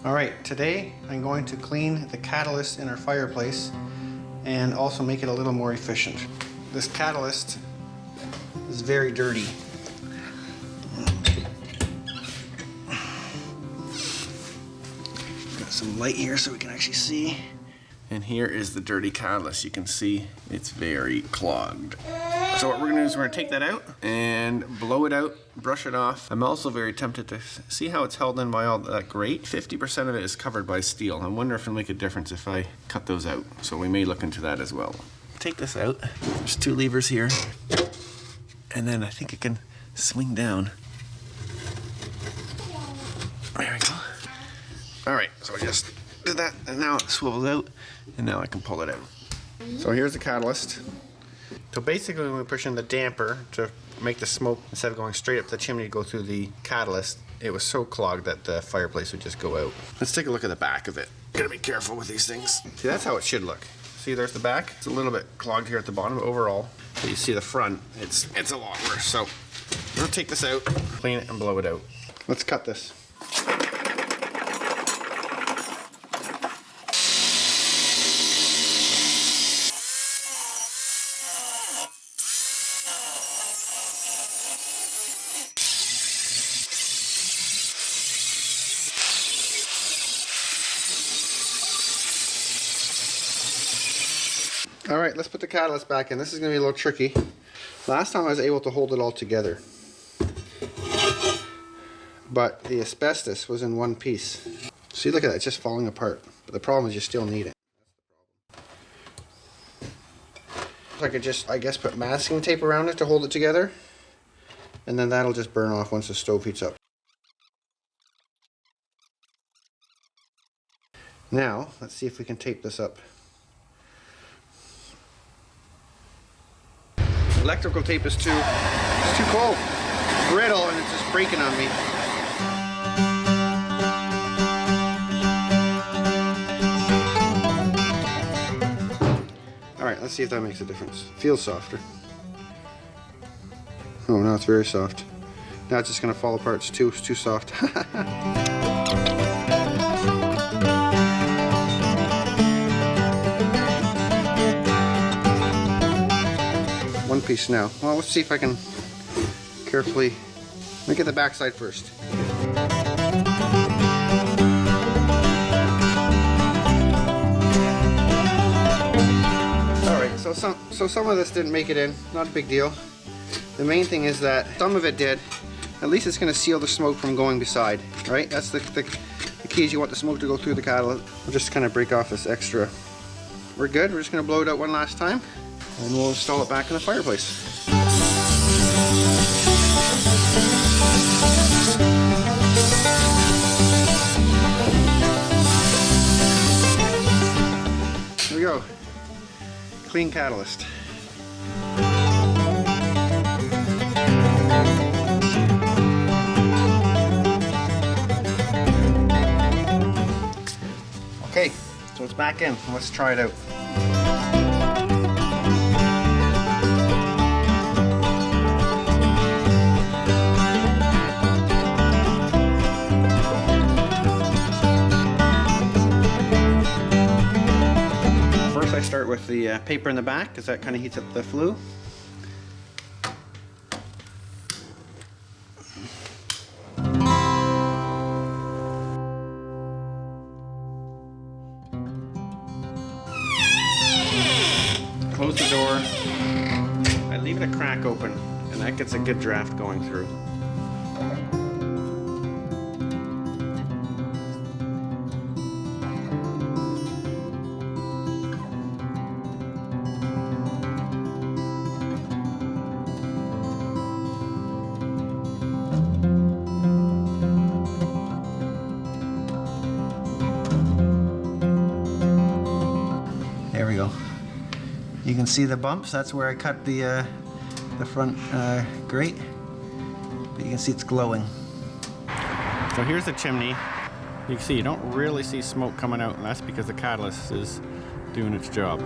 Alright, today I'm going to clean the catalyst in our fireplace and also make it a little more efficient. This catalyst is very dirty. Got some light here so we can actually see. And here is the dirty catalyst. You can see it's very clogged. So what we're gonna do is we're gonna take that out and blow it out, brush it off. I'm also very tempted to see how it's held in by all that grate. 50% of it is covered by steel. I wonder if it'll make a difference if I cut those out. So we may look into that as well. Take this out. There's 2 levers here. And then I think it can swing down. There we go. All right, so I just did that and now it swivels out and now I can pull it out. So here's the catalyst. So basically when we push in the damper to make the smoke, instead of going straight up the chimney to go through the catalyst, it was so clogged that the fireplace would just go out. Let's take a look at the back of it. Gotta be careful with these things. See, that's how it should look. See, there's the back. It's a little bit clogged here at the bottom, but overall, you see the front, it's a lot worse. So we'll take this out, clean it, and blow it out. Let's cut this. All right, let's put the catalyst back in. This is gonna be a little tricky. Last time I was able to hold it all together, but the asbestos was in one piece. See, look at that, it's just falling apart. But the problem is you still need it. I could just, I guess, put masking tape around it to hold it together, and then that'll just burn off once the stove heats up. Now, let's see if we can tape this up. Electrical tape is it's too cold, brittle, and it's just breaking on me. All right, let's see if that makes a difference. Feels softer. Oh, now it's very soft. Now it's just gonna fall apart. It's too soft. One piece now. Well, let's see if I can carefully look at the back side first. All right, so some of this didn't make it in. Not a big deal. The main thing is that some of it did. At least it's going to seal the smoke from going beside, right? That's the key, is you want the smoke to go through the catalyst. We'll just kind of break off this extra. We're good. We're just going to blow it out one last time, and we'll install it back in the fireplace. Here we go. Clean catalyst. Okay, so it's back in. Let's try it out. First I start with the paper in the back because that kind of heats up the flue. Close the door. I leave it a crack open, and that gets a good draft going through. There we go. You can see the bumps. That's where I cut the front grate. But you can see it's glowing. So here's the chimney. You can see you don't really see smoke coming out, and that's because the catalyst is doing its job.